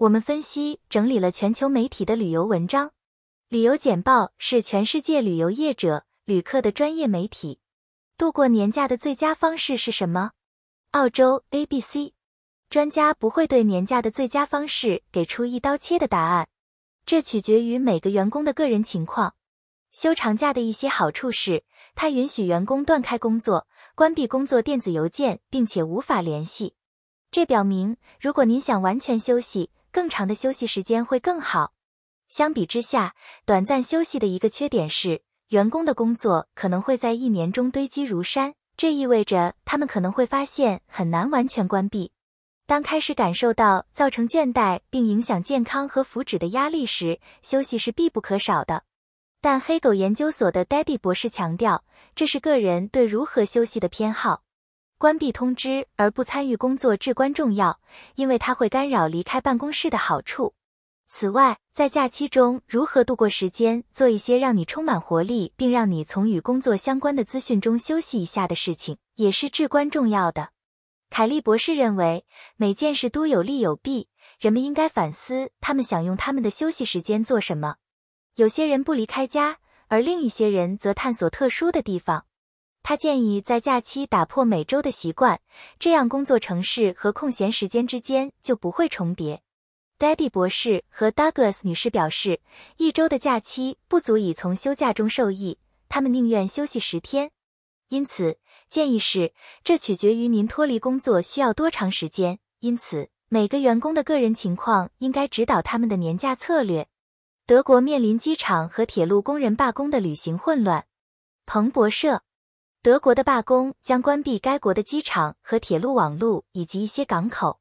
我们分析整理了全球媒体的旅游文章。旅游简报是全世界旅游业者、旅客的专业媒体。度过年假的最佳方式是什么？澳洲 ABC。专家不会对年假的最佳方式给出一刀切的答案，这取决于每个员工的个人情况。休长假的一些好处是，它允许员工断开工作，关闭工作电子邮件，并且无法联系。这表明，如果您想完全休息，更长的休息时间会更好。相比之下，短暂休息的一个缺点是，员工的工作可能会在一年中堆积如山，这意味着他们可能会发现很难完全关闭。当开始感受到造成倦怠并影响健康和福祉的压力时，休息是必不可少的。但黑狗研究所的 Daddy 博士强调，这是个人对如何休息的偏好。关闭通知而不参与工作至关重要，因为它会干扰离开办公室的好处。此外，在假期中如何度过时间，做一些让你充满活力并让你从与工作相关的资讯中休息一下的事情，也是至关重要的。凯利博士认为，每件事都有利有弊，人们应该反思他们想用他们的休息时间做什么。有些人不离开家，而另一些人则探索特殊的地方。他建议在假期打破每周的习惯，这样工作城市和空闲时间之间就不会重叠。Daddy 博士和 Douglas 女士表示，一周的假期不足以从休假中受益，他们宁愿休息10天。因此，建议是，这取决于您脱离工作需要多长时间，因此，每个员工的个人情况应该指导他们的年假策略。德国面临机场和铁路工人罢工的旅行混乱。彭博社，德国的罢工将关闭该国的机场和铁路网路以及一些港口。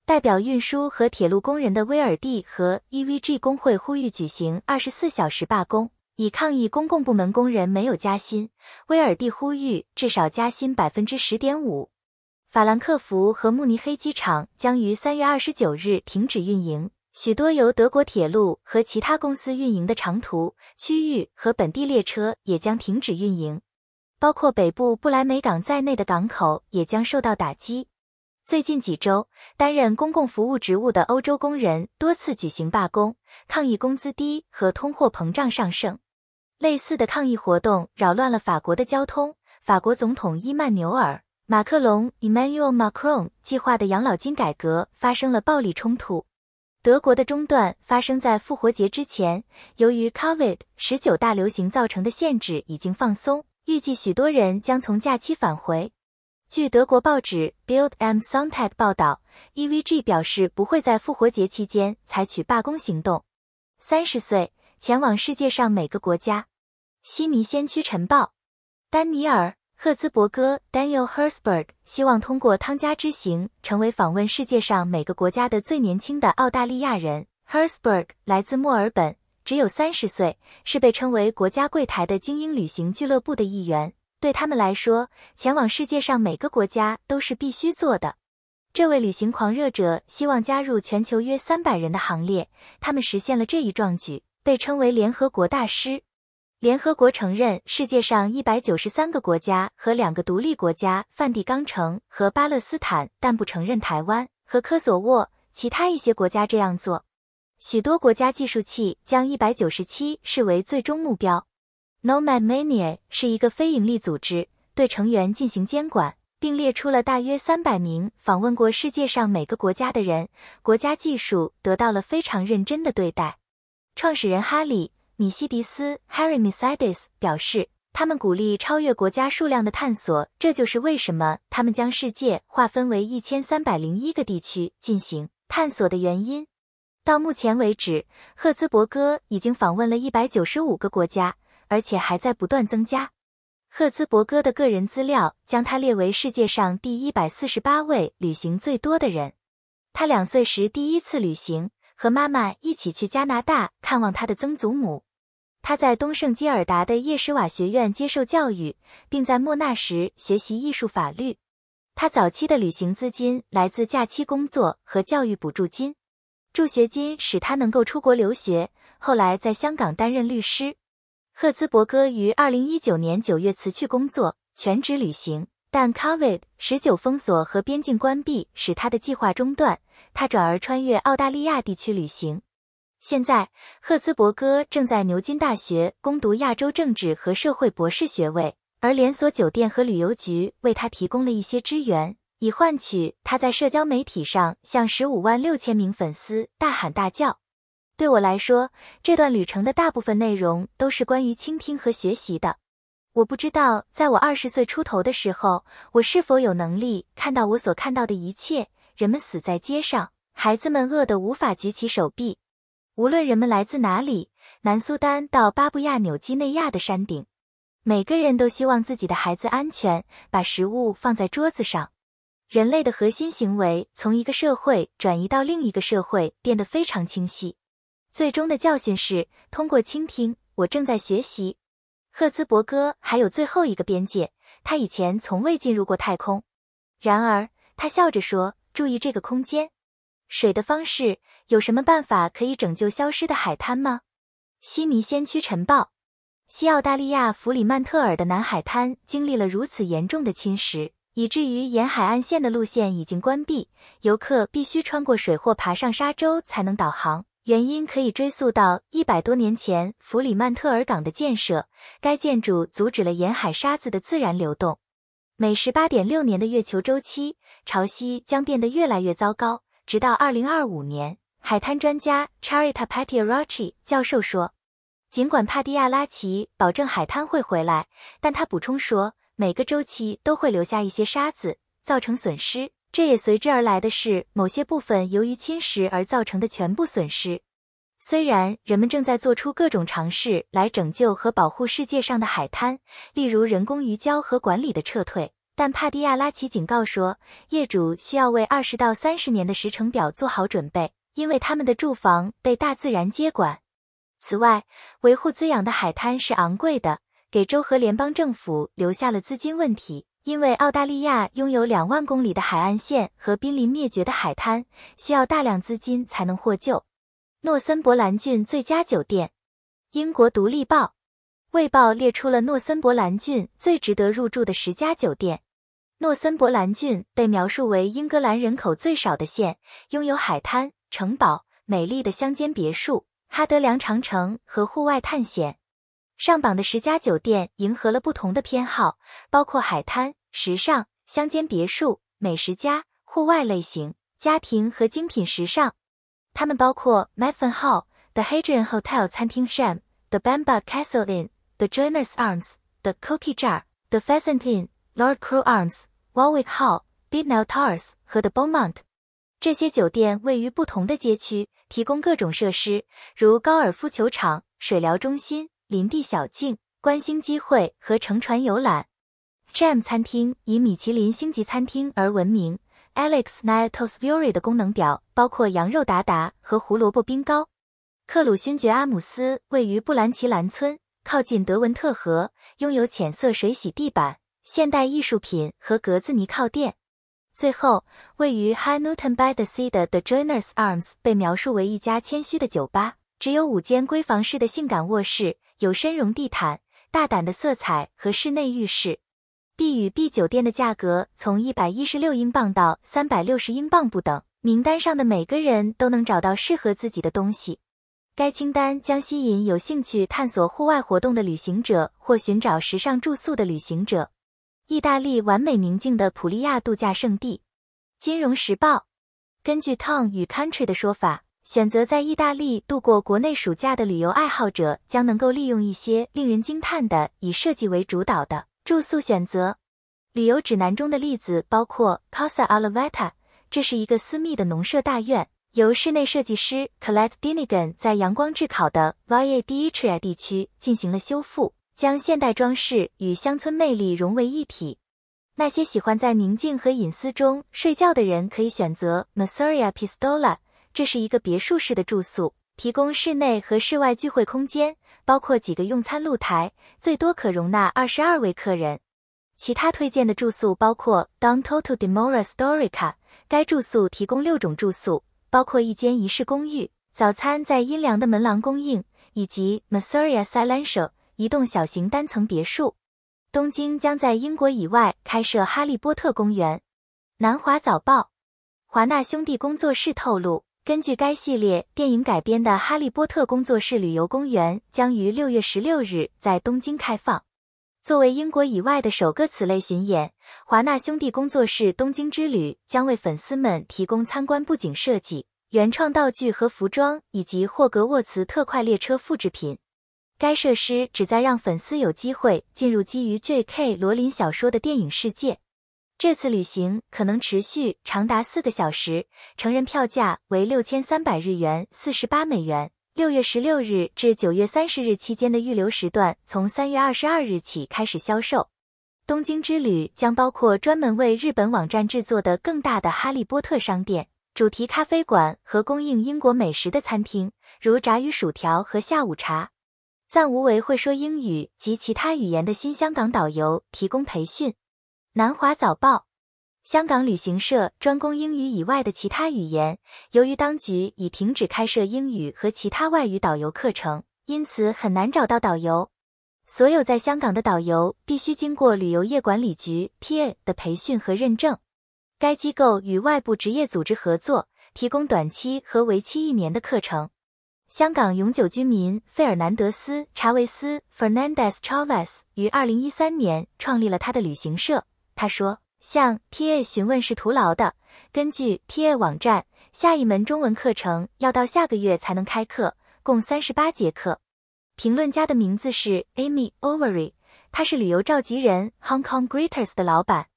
代表运输和铁路工人的威尔第和 EVG 工会呼吁举行24小时罢工，以抗议公共部门工人没有加薪。威尔第呼吁至少加薪 10.5%。法兰克福和慕尼黑机场将于3月29日停止运营，许多由德国铁路和其他公司运营的长途、区域和本地列车也将停止运营。包括北部不来梅港在内的港口也将受到打击。最近几周，担任公共服务职务的欧洲工人多次举行罢工，抗议工资低和通货膨胀上升。类似的抗议活动扰乱了法国的交通。法国总统伊曼纽尔·马克龙 Emmanuel Macron 计划的养老金改革发生了暴力冲突。德国的中断发生在复活节之前，由于 COVID-19 大流行造成的限制已经放松，预计许多人将从假期返回。据德国报纸 Bild am Sonntag 报道， EVG 表示不会在复活节期间采取罢工行动。30岁，前往世界上每个国家。悉尼先驱晨报，丹尼尔·赫兹伯格 Daniel Herzberg 希望通过汤加之行成为访问世界上每个国家的最年轻的澳大利亚人。Herzberg 来自墨尔本，只有30岁，是被称为国家柜台的精英旅行俱乐部的一员。对他们来说，前往世界上每个国家都是必须做的。这位旅行狂热者希望加入全球约300人的行列，他们实现了这一壮举，被称为联合国大师。联合国承认世界上193个国家和2个独立国家梵蒂冈城和巴勒斯坦，但不承认台湾和科索沃。其他一些国家这样做。许多国家计数器将197视为最终目标。Nomad Mania 是一个非营利组织，对成员进行监管，并列出了大约300名访问过世界上每个国家的人。国家技术得到了非常认真的对待。创始人哈里·米西迪斯 Harry Misidis 表示，他们鼓励超越国家数量的探索，这就是为什么他们将世界划分为1301个地区进行探索的原因。到目前为止，赫兹伯格已经访问了195个国家，而且还在不断增加。赫兹伯格的个人资料将他列为世界上第148位旅行最多的人。他2岁时第一次旅行，和妈妈一起去加拿大看望他的曾祖母。他在东圣基尔达的叶什瓦学院接受教育，并在莫纳什学习艺术法律。他早期的旅行资金来自假期工作和教育补助金。助学金使他能够出国留学，后来在香港担任律师。赫兹伯格于2019年9月辞去工作，全职旅行，但 COVID-19 封锁和边境关闭使他的计划中断，他转而穿越澳大利亚地区旅行。现在，赫兹伯格正在牛津大学攻读亚洲政治和社会博士学位，而连锁酒店和旅游局为他提供了一些支援，以换取他在社交媒体上向15.6万名粉丝大喊大叫。对我来说，这段旅程的大部分内容都是关于倾听和学习的。我不知道在我20岁出头的时候，我是否有能力看到我所看到的一切，人们死在街上，孩子们饿得无法举起手臂。无论人们来自哪里，南苏丹到巴布亚纽几内亚的山顶，每个人都希望自己的孩子安全，把食物放在桌子上。人类的核心行为从一个社会转移到另一个社会变得非常清晰。最终的教训是，通过倾听，我正在学习。赫兹伯格还有最后一个边界，他以前从未进入过太空。然而，他笑着说，注意这个空间。水的方式，有什么办法可以拯救消失的海滩吗？悉尼先驱晨报。西澳大利亚弗里曼特尔的南海滩经历了如此严重的侵蚀，以至于沿海岸线的路线已经关闭，游客必须穿过水或爬上沙洲才能导航。原因可以追溯到100多年前弗里曼特尔港的建设，该建筑阻止了沿海沙子的自然流动。每 18.6 年的月球周期，潮汐将变得越来越糟糕，直到2025年。海滩专家 Charita Patiarachi 教授说，尽管帕蒂亚拉奇保证海滩会回来，但他补充说，每个周期都会留下一些沙子，造成损失。这也随之而来的是某些部分由于侵蚀而造成的全部损失。虽然人们正在做出各种尝试来拯救和保护世界上的海滩，例如人工鱼礁和管理的撤退，但帕蒂亚拉奇警告说，业主需要为20到30年的时程表做好准备，因为他们的住房被大自然接管。此外，维护滋养的海滩是昂贵的，给州和联邦政府留下了资金问题。因为澳大利亚拥有2万公里的海岸线和濒临灭绝的海滩，需要大量资金才能获救。诺森伯兰郡最佳酒店。英国独立报、卫报列出了诺森伯兰郡最值得入住的10家酒店。诺森伯兰郡被描述为英格兰人口最少的县，拥有海滩、城堡、美丽的乡间别墅、哈德良长城和户外探险。上榜的10家酒店迎合了不同的偏好，包括海滩、时尚、乡间别墅、美食家、户外类型、家庭和精品时尚。它们包括 Methven Hall、The Hadrian Hotel 餐厅 Sham、The Bamba Castle Inn、The Joiners Arms、The Cookie Jar、The Pheasant Inn、Lord Crow Arms、Warwick Hall、Biddnell Towers 和 The Beaumont。这些酒店位于不同的街区，提供各种设施，如高尔夫球场、水疗中心、林地小径、观星机会和乘船游览。Jam 餐厅以米其林星级餐厅而闻名。Alex Nyatosviori 的功能表包括羊肉达达和胡萝卜冰糕。克鲁勋爵阿姆斯位于布兰奇兰村，靠近德文特河，拥有浅色水洗地板、现代艺术品和格子泥靠垫。最后，位于 High Newton by the Sea 的 The Joiners Arms 被描述为一家谦虚的酒吧，只有5间闺房式的性感卧室，有深绒地毯、大胆的色彩和室内浴室。B 与 B 酒店的价格从116英镑到360英镑不等，名单上的每个人都能找到适合自己的东西。该清单将吸引有兴趣探索户外活动的旅行者或寻找时尚住宿的旅行者。意大利完美宁静的普利亚度假胜地。金融时报。根据 Tom 与 Country 的说法，选择在意大利度过国内暑假的旅游爱好者将能够利用一些令人惊叹的以设计为主导的住宿选择。旅游指南中的例子包括 Casa Alaveta， 这是一个私密的农舍大院，由室内设计师 Colette Dinigan 在阳光炙烤的 Valle d'Itria 地区进行了修复，将现代装饰与乡村魅力融为一体。那些喜欢在宁静和隐私中睡觉的人可以选择 Masseria Pistola， 这是一个别墅式的住宿，提供室内和室外聚会空间，包括几个用餐露台，最多可容纳22位客人。其他推荐的住宿包括 Don Toto di Mora Storica， 该住宿提供6种住宿，包括一间一室公寓，早餐在阴凉的门廊供应，以及 Masseria Silencio， 一栋小型单层别墅。东京将在英国以外开设哈利波特公园。南华早报，华纳兄弟工作室透露，根据该系列电影改编的哈利波特工作室旅游公园将于6月16日在东京开放。作为英国以外的首个此类巡演，华纳兄弟工作室东京之旅将为粉丝们提供参观布景设计、原创道具和服装，以及霍格沃茨特快列车复制品。该设施旨在让粉丝有机会进入基于 J.K. 罗琳小说的电影世界。这次旅行可能持续长达4个小时，成人票价为6300日元，48美元。6月16日至9月30日期间的预留时段从3月22日起开始销售。东京之旅将包括专门为日本网站制作的更大的哈利波特商店、主题咖啡馆和供应英国美食的餐厅，如炸鱼薯条和下午茶。暂无为会说英语及其他语言的新香港导游提供培训。南华早报，香港旅行社专攻英语以外的其他语言，由于当局已停止开设英语和其他外语导游课程，因此很难找到导游。所有在香港的导游必须经过旅游业管理局 TA 的培训和认证。该机构与外部职业组织合作，提供短期和为期1年的课程。香港永久居民费尔南德斯·查韦斯 Fernandez Chavez 于2013年创立了他的旅行社。他说，向 TA 询问是徒劳的。根据 TA 网站，下一门中文课程要到下个月才能开课，共38节课。评论家的名字是 Amy Overy， 他是旅游召集人 Hong Kong Greeters 的老板。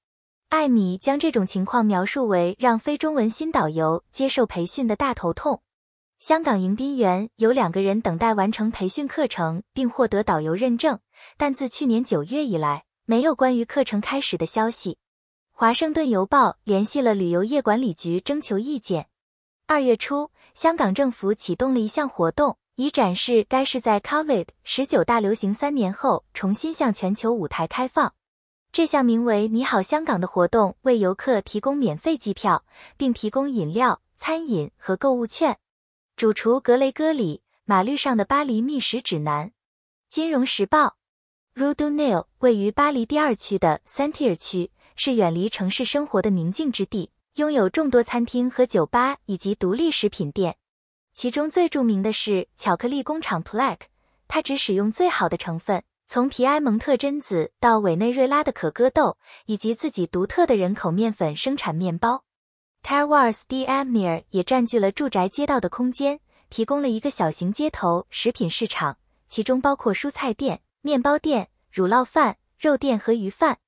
艾米将这种情况描述为让非中文新导游接受培训的大头痛。香港迎宾园有2个人等待完成培训课程并获得导游认证，但自去年9月以来，没有关于课程开始的消息。华盛顿邮报联系了旅游业管理局征求意见。2月初，香港政府启动了一项活动，以展示该市在 COVID-19 大流行3年后重新向全球舞台开放。这项名为你好香港的活动为游客提供免费机票，并提供饮料、餐饮和购物券。主厨格雷戈里，马律上的巴黎觅食指南。金融时报， Rue du Nil 位于巴黎第2区的 Saint-Cyr 区，是远离城市生活的宁静之地，拥有众多餐厅和酒吧以及独立食品店。其中最著名的是巧克力工厂 Plaque， 它只使用最好的成分，从皮埃蒙特榛子到委内瑞拉的可可豆，以及自己独特的人口面粉生产面包。Terroirs d'Avenir 也占据了住宅街道的空间，提供了一个小型街头食品市场，其中包括蔬菜店、面包店、乳酪饭、肉店和鱼饭。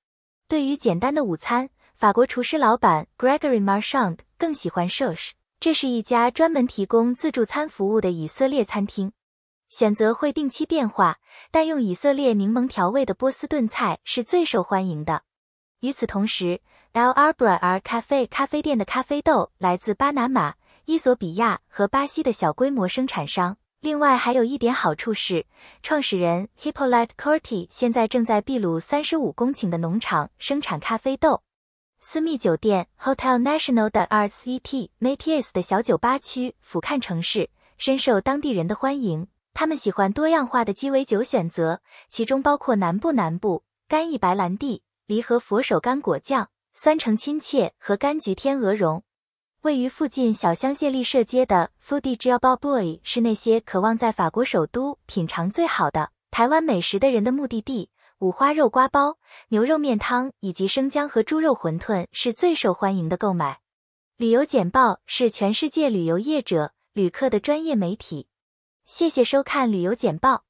对于简单的午餐，法国厨师老板 Gregory Marchand 更喜欢 Souche， 这是一家专门提供自助餐服务的以色列餐厅。选择会定期变化，但用以色列柠檬调味的波斯炖菜是最受欢迎的。与此同时， El Arbour Cafe 咖啡店的咖啡豆来自巴拿马、伊索比亚和巴西的小规模生产商。另外还有一点好处是，创始人 Hippolyte Corti 现在正在秘鲁35公顷的农场生产咖啡豆。私密酒店 Hotel National de Arts Métis 的小酒吧区俯瞰城市，深受当地人的欢迎。他们喜欢多样化的鸡尾酒选择，其中包括南部、干邑白兰地、梨和佛手柑果酱、酸橙亲切和柑橘天鹅绒。位于附近小香榭丽舍街的 Foodie Giaboboy 是那些渴望在法国首都品尝最好的台湾美食的人的目的地。五花肉瓜包、牛肉面汤以及生姜和猪肉馄饨是最受欢迎的购买。旅游简报是全世界旅游业者、旅客的专业媒体。谢谢收看旅游简报。